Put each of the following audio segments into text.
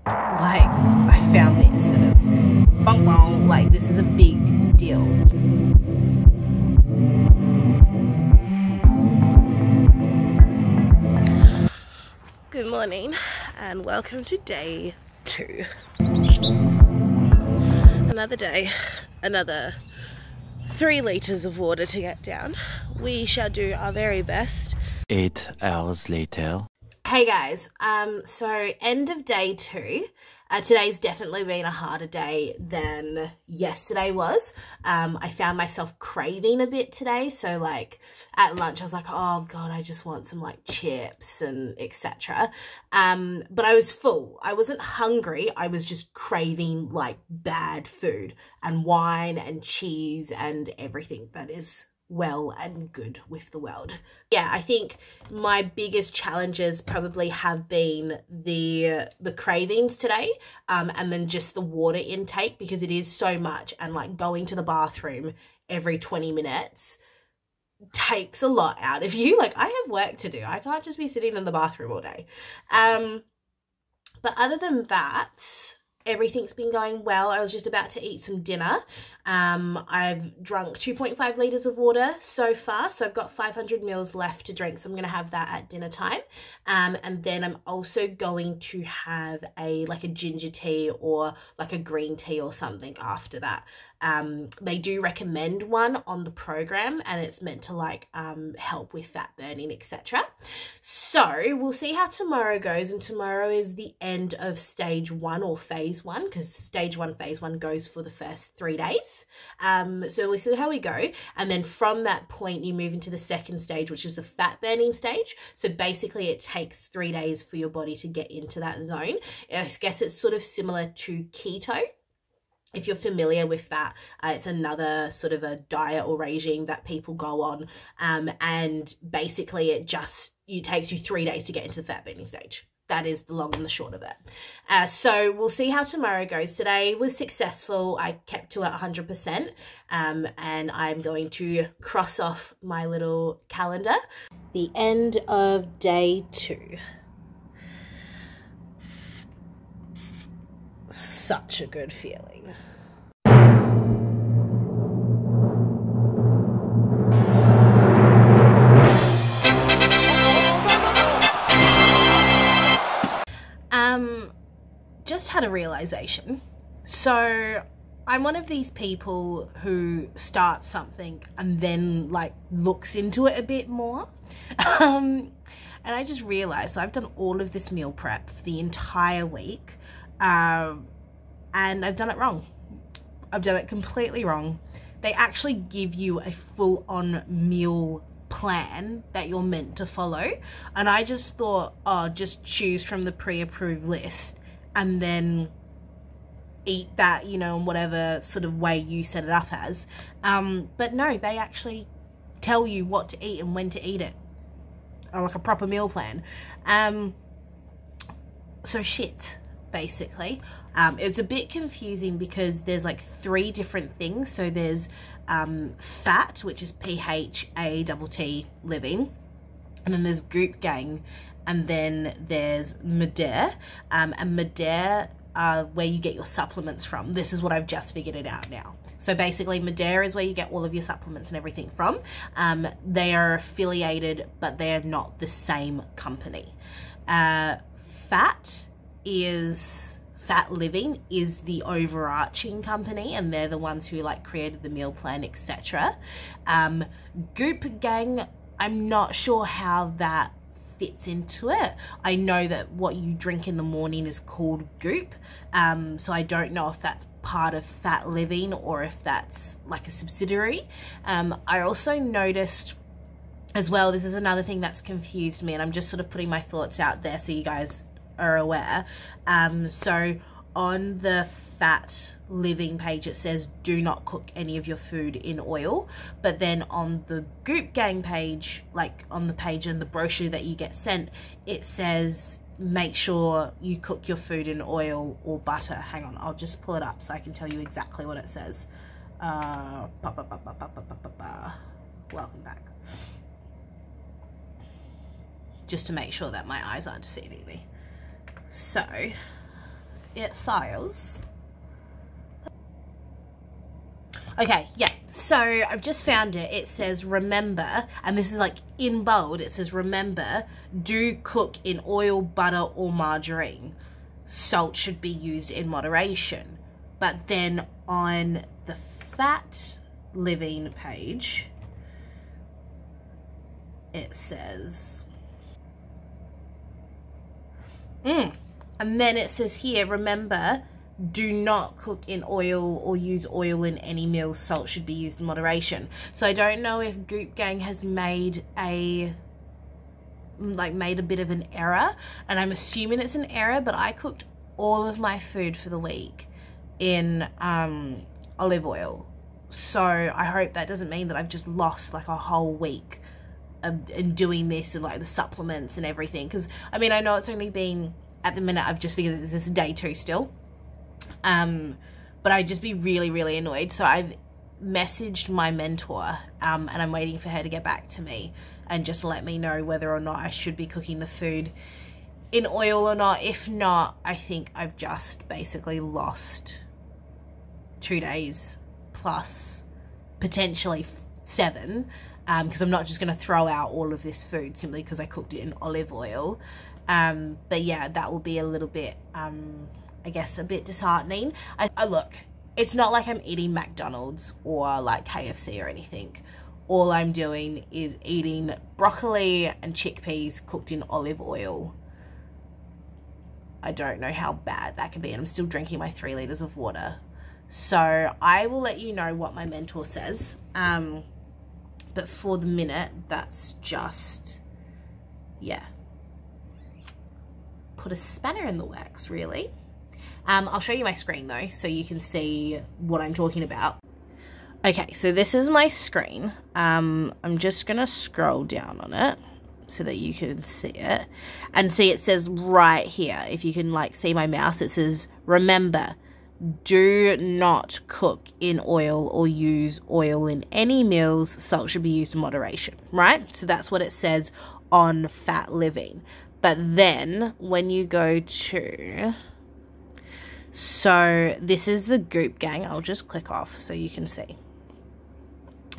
Like, I found this and it's bong bong, like this is a big deal. Good morning and welcome to day 2. Another day, another 3 litres of water to get down. We shall do our very best. 8 hours later. Hey guys, so end of day 2. Today's definitely been a harder day than yesterday was. I found myself craving a bit today. So like at lunch I was like, oh God, I just want some like chips and etc. But I was full. I wasn't hungry. I was just craving like bad food and wine and cheese and everything that is well and good with the world. Yeah, I think my biggest challenges probably have been the cravings today, and then just the water intake, because it is so much, and like going to the bathroom every 20 minutes takes a lot out of you. Like I have work to do. I can't just be sitting in the bathroom all day. But other than that, everything's been going well. I was just about to eat some dinner. I've drunk 2.5 litres of water so far, so I've got 500 mils left to drink, so I'm going to have that at dinner time. And then I'm also going to have like a ginger tea or like a green tea or something after that. They do recommend one on the program, and it's meant to like help with fat burning, etc. So we'll see how tomorrow goes, and tomorrow is the end of stage 1 or phase 1, because stage 1 phase 1 goes for the first 3 days. So we'll see how we go, and then from that point you move into the second stage, which is the fat burning stage. So basically it takes 3 days for your body to get into that zone. I guess it's sort of similar to keto. If you're familiar with that, it's another sort of a diet or regime that people go on, and basically it takes you 3 days to get into the fat burning stage. That is the long and the short of it. So we'll see how tomorrow goes. Today was successful. I kept to 100%, and I'm going to cross off my little calendar. The end of day 2. Such a good feeling. Just had a realization. So I'm one of these people who starts something and then like looks into it a bit more. And I just realized, so I've done all of this meal prep for the entire week, and I've done it wrong. I've done it completely wrong. They actually give you a full-on meal plan that you're meant to follow, and I just thought, oh, just choose from the pre-approved list and then eat that, you know, in whatever sort of way you set it up as. But no, they actually tell you what to eat and when to eat it, or like a proper meal plan. So shit, basically. It's a bit confusing because there's like 3 different things. So there's fat, which is PHATT living, and then there's Goop gang, and then there's Madare, and Madare where you get your supplements from. This is what I've just figured it out now. So basically Madare is where you get all of your supplements and everything from. They are affiliated, but they are not the same company. Fat Living is the overarching company, and they're the ones who like created the meal plan, etc. Goop gang, I'm not sure how that fits into it. I know that what you drink in the morning is called Goop, so I don't know if that's part of Fat Living or if that's like a subsidiary. I also noticed as well, this is another thing that's confused me, and I'm just sort of putting my thoughts out there so you guys are aware. So on the Fat Living page it says do not cook any of your food in oil, but then on the Goop gang page, like on the page and the brochure that you get sent, it says make sure you cook your food in oil or butter. Hang on, I'll just pull it up so I can tell you exactly what it says. Welcome back. Just to make sure that my eyes aren't deceiving me. So it says. Okay, yeah, so I've just found it. It says remember, and this is like in bold, it says remember, do cook in oil, butter or margarine. Salt should be used in moderation. But then on the Fat Living page, it says, and then it says here, remember, do not cook in oil or use oil in any meals. Salt should be used in moderation. So I don't know if Goop Gang has made a bit of an error, and I'm assuming it's an error, but I cooked all of my food for the week in olive oil. So I hope that doesn't mean that I've just lost like a whole week in doing this and like the supplements and everything. Because I mean, I know it's only been, at the minute I've just figured this is day 2 still. But I'd just be really, really annoyed. So I've messaged my mentor, and I'm waiting for her to get back to me and just let me know whether or not I should be cooking the food in oil or not. If not, I think I've just basically lost 2 days plus potentially 7, because I'm not just going to throw out all of this food simply because I cooked it in olive oil. But yeah, that will be a little bit, I guess, a bit disheartening. I look, it's not like I'm eating McDonald's or like KFC or anything. All I'm doing is eating broccoli and chickpeas cooked in olive oil. I don't know how bad that can be, and I'm still drinking my 3 liters of water. So I will let you know what my mentor says. But for the minute, that's just, yeah, put a spanner in the works, really. I'll show you my screen though, so you can see what I'm talking about. Okay, so this is my screen. I'm just gonna scroll down on it so that you can see it. And see, it says right here, if you can like see my mouse, it says, remember, do not cook in oil or use oil in any meals. Salt should be used in moderation, right? So that's what it says on Fat Living. But then when you go to, so this is the Goop Gang. I'll just click off so you can see.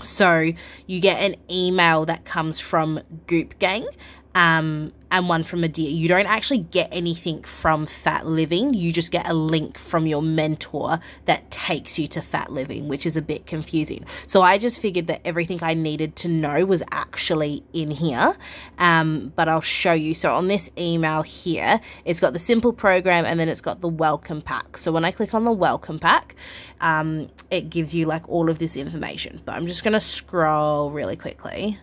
So you get an email that comes from Goop Gang, and one from Adia. You don't actually get anything from Fat Living. You just get a link from your mentor that takes you to Fat Living, which is a bit confusing. So I just figured that everything I needed to know was actually in here, but I'll show you. So on this email here, it's got the simple program and then it's got the welcome pack. So when I click on the welcome pack, it gives you like all of this information, but I'm just going to scroll really quickly.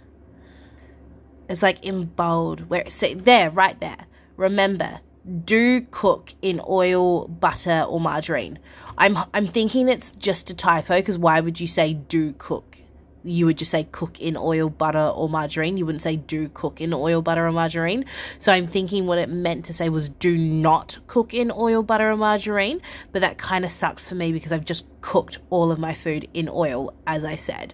It's like in bold, where it's there, right there. Remember, do cook in oil, butter, or margarine. I'm thinking it's just a typo, because why would you say do cook? You would just say cook in oil, butter, or margarine. You wouldn't say do cook in oil, butter, or margarine. So I'm thinking what it meant to say was do not cook in oil, butter, or margarine. But that kind of sucks for me because I've just cooked all of my food in oil, as I said.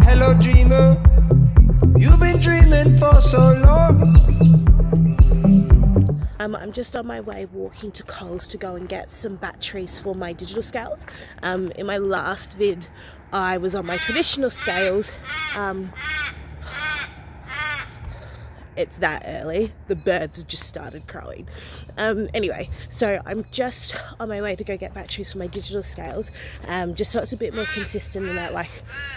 Hello dreamer, you've been dreaming for so long. I'm just on my way walking to Coles to go and get some batteries for my digital scales. In my last vid, I was on my traditional scales. It's that early. The birds have just started crowing. Anyway, so I'm just on my way to go get batteries for my digital scales, just so it's a bit more consistent and that like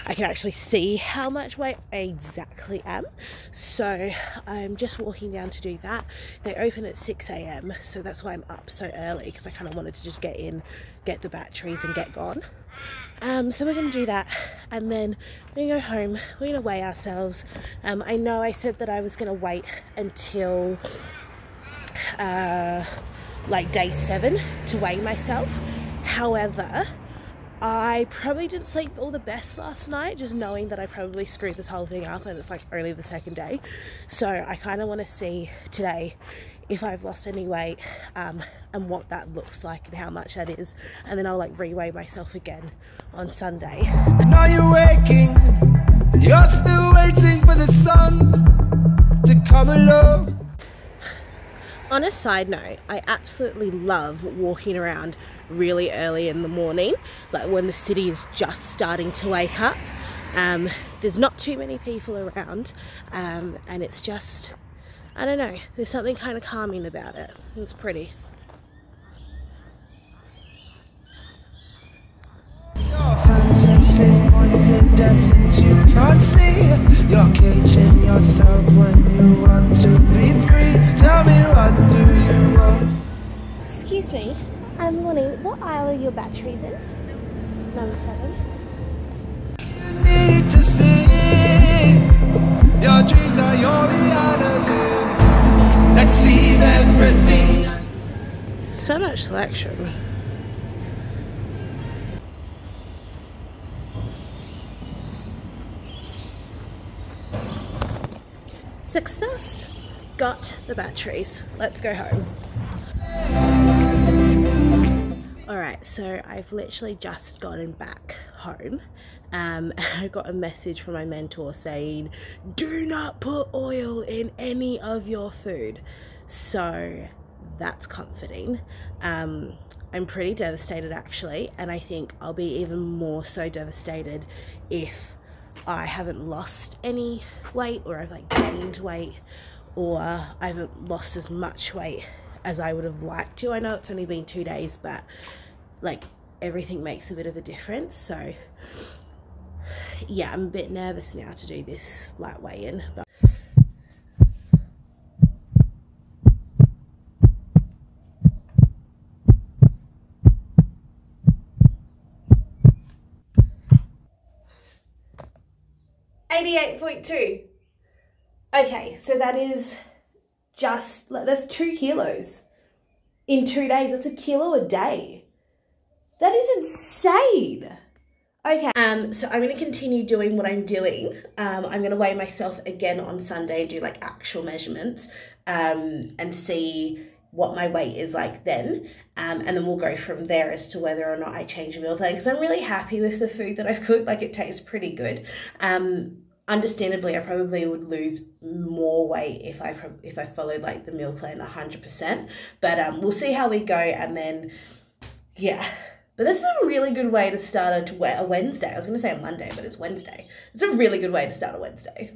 I can actually see how much weight I exactly am. So I'm just walking down to do that. They open at 6 AM, so that's why I'm up so early, because I kind of wanted to just get in, get the batteries and get gone. So we're going to do that, and then we're going to go home, we're going to weigh ourselves. I know I said that I was going to wait until like day 7 to weigh myself. However, I probably didn't sleep all the best last night, just knowing that I probably screwed this whole thing up and it's like only the 2nd day. So I kind of want to see today if I've lost any weight, and what that looks like and how much that is, and then I'll like re-weigh myself again on Sunday. Now you're waking, you're still waiting for the sun to come along. On a side note, I absolutely love walking around really early in the morning, like when the city is just starting to wake up. There's not too many people around, and it's just, I don't know, there's something kind of calming about it. It's pretty. Your fantasies point to death, things you can't see. You're caging yourself when you want to be free. Tell me, what do you want? Excuse me, morning, what aisle are your batteries in? Number 7. You need to see your dreams are your reality. Let's leave everything. So much selection. Success! Got the batteries. Let's go home. Alright, so I've literally just gotten back home. I got a message from my mentor saying, do not put oil in any of your food. So that's comforting. I'm pretty devastated actually, and I think I'll be even more so devastated if I haven't lost any weight, or I've like gained weight, or I haven't lost as much weight as I would have liked to. I know it's only been 2 days, but like everything makes a bit of a difference. So yeah, I'm a bit nervous now to do this light weigh-in, but .2. Okay, so that is just, that's 2 kilos in 2 days. That's 1 kilo a day. That is insane. Okay, so I'm going to continue doing what I'm doing. I'm going to weigh myself again on Sunday and do like actual measurements, and see what my weight is like then, and then we'll go from there as to whether or not I change a meal plan, because I'm really happy with the food that I've cooked. Like, it tastes pretty good. Understandably, I probably would lose more weight if I followed like the meal plan 100%, but we'll see how we go, and then yeah. But this is a really good way to start a Wednesday. I was going to say a Monday, but it's Wednesday. It's a really good way to start a Wednesday.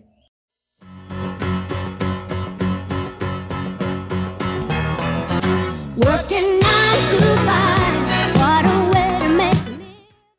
Working 9 to 5, what a way to make a living.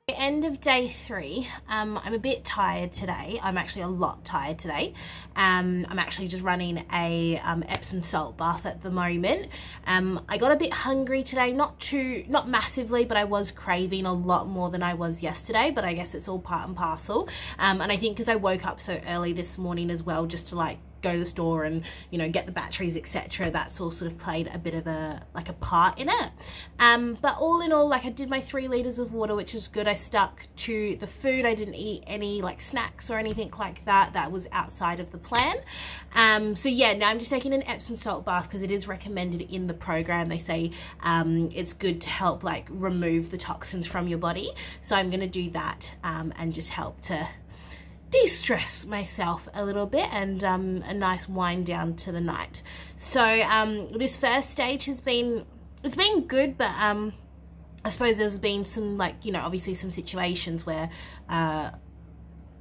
End of day 3. I'm a bit tired today. I'm actually a lot tired today. I'm actually just running a Epsom salt bath at the moment. I got a bit hungry today, not massively, but I was craving a lot more than I was yesterday, but I guess it's all part and parcel. And I think because I woke up so early this morning as well, just to like go to the store and, you know, get the batteries, etc., that's all sort of played a bit of a part in it. But all in all, like, I did my 3 liters of water, which is good. I stuck to the food. I didn't eat any like snacks or anything like that. That was outside of the plan. So yeah, now I'm just taking an Epsom salt bath because it is recommended in the program. They say it's good to help like remove the toxins from your body. So I'm gonna do that and just help to de-stress myself a little bit, and a nice wind down to the night. So this first stage has been, it's been good, but I suppose there's been some, like, you know, obviously some situations where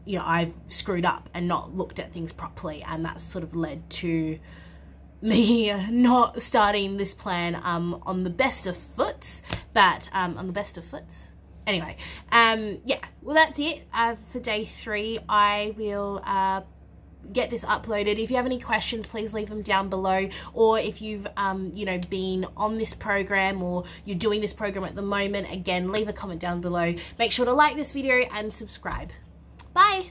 you know, I've screwed up and not looked at things properly, and that's sort of led to me not starting this plan on the best of foots, but on the best of foots. Anyway, yeah, well, that's it for day 3. I will get this uploaded. If you have any questions, please leave them down below, or if you've you know, been on this program or you're doing this program at the moment, again, leave a comment down below. Make sure to like this video and subscribe. Bye.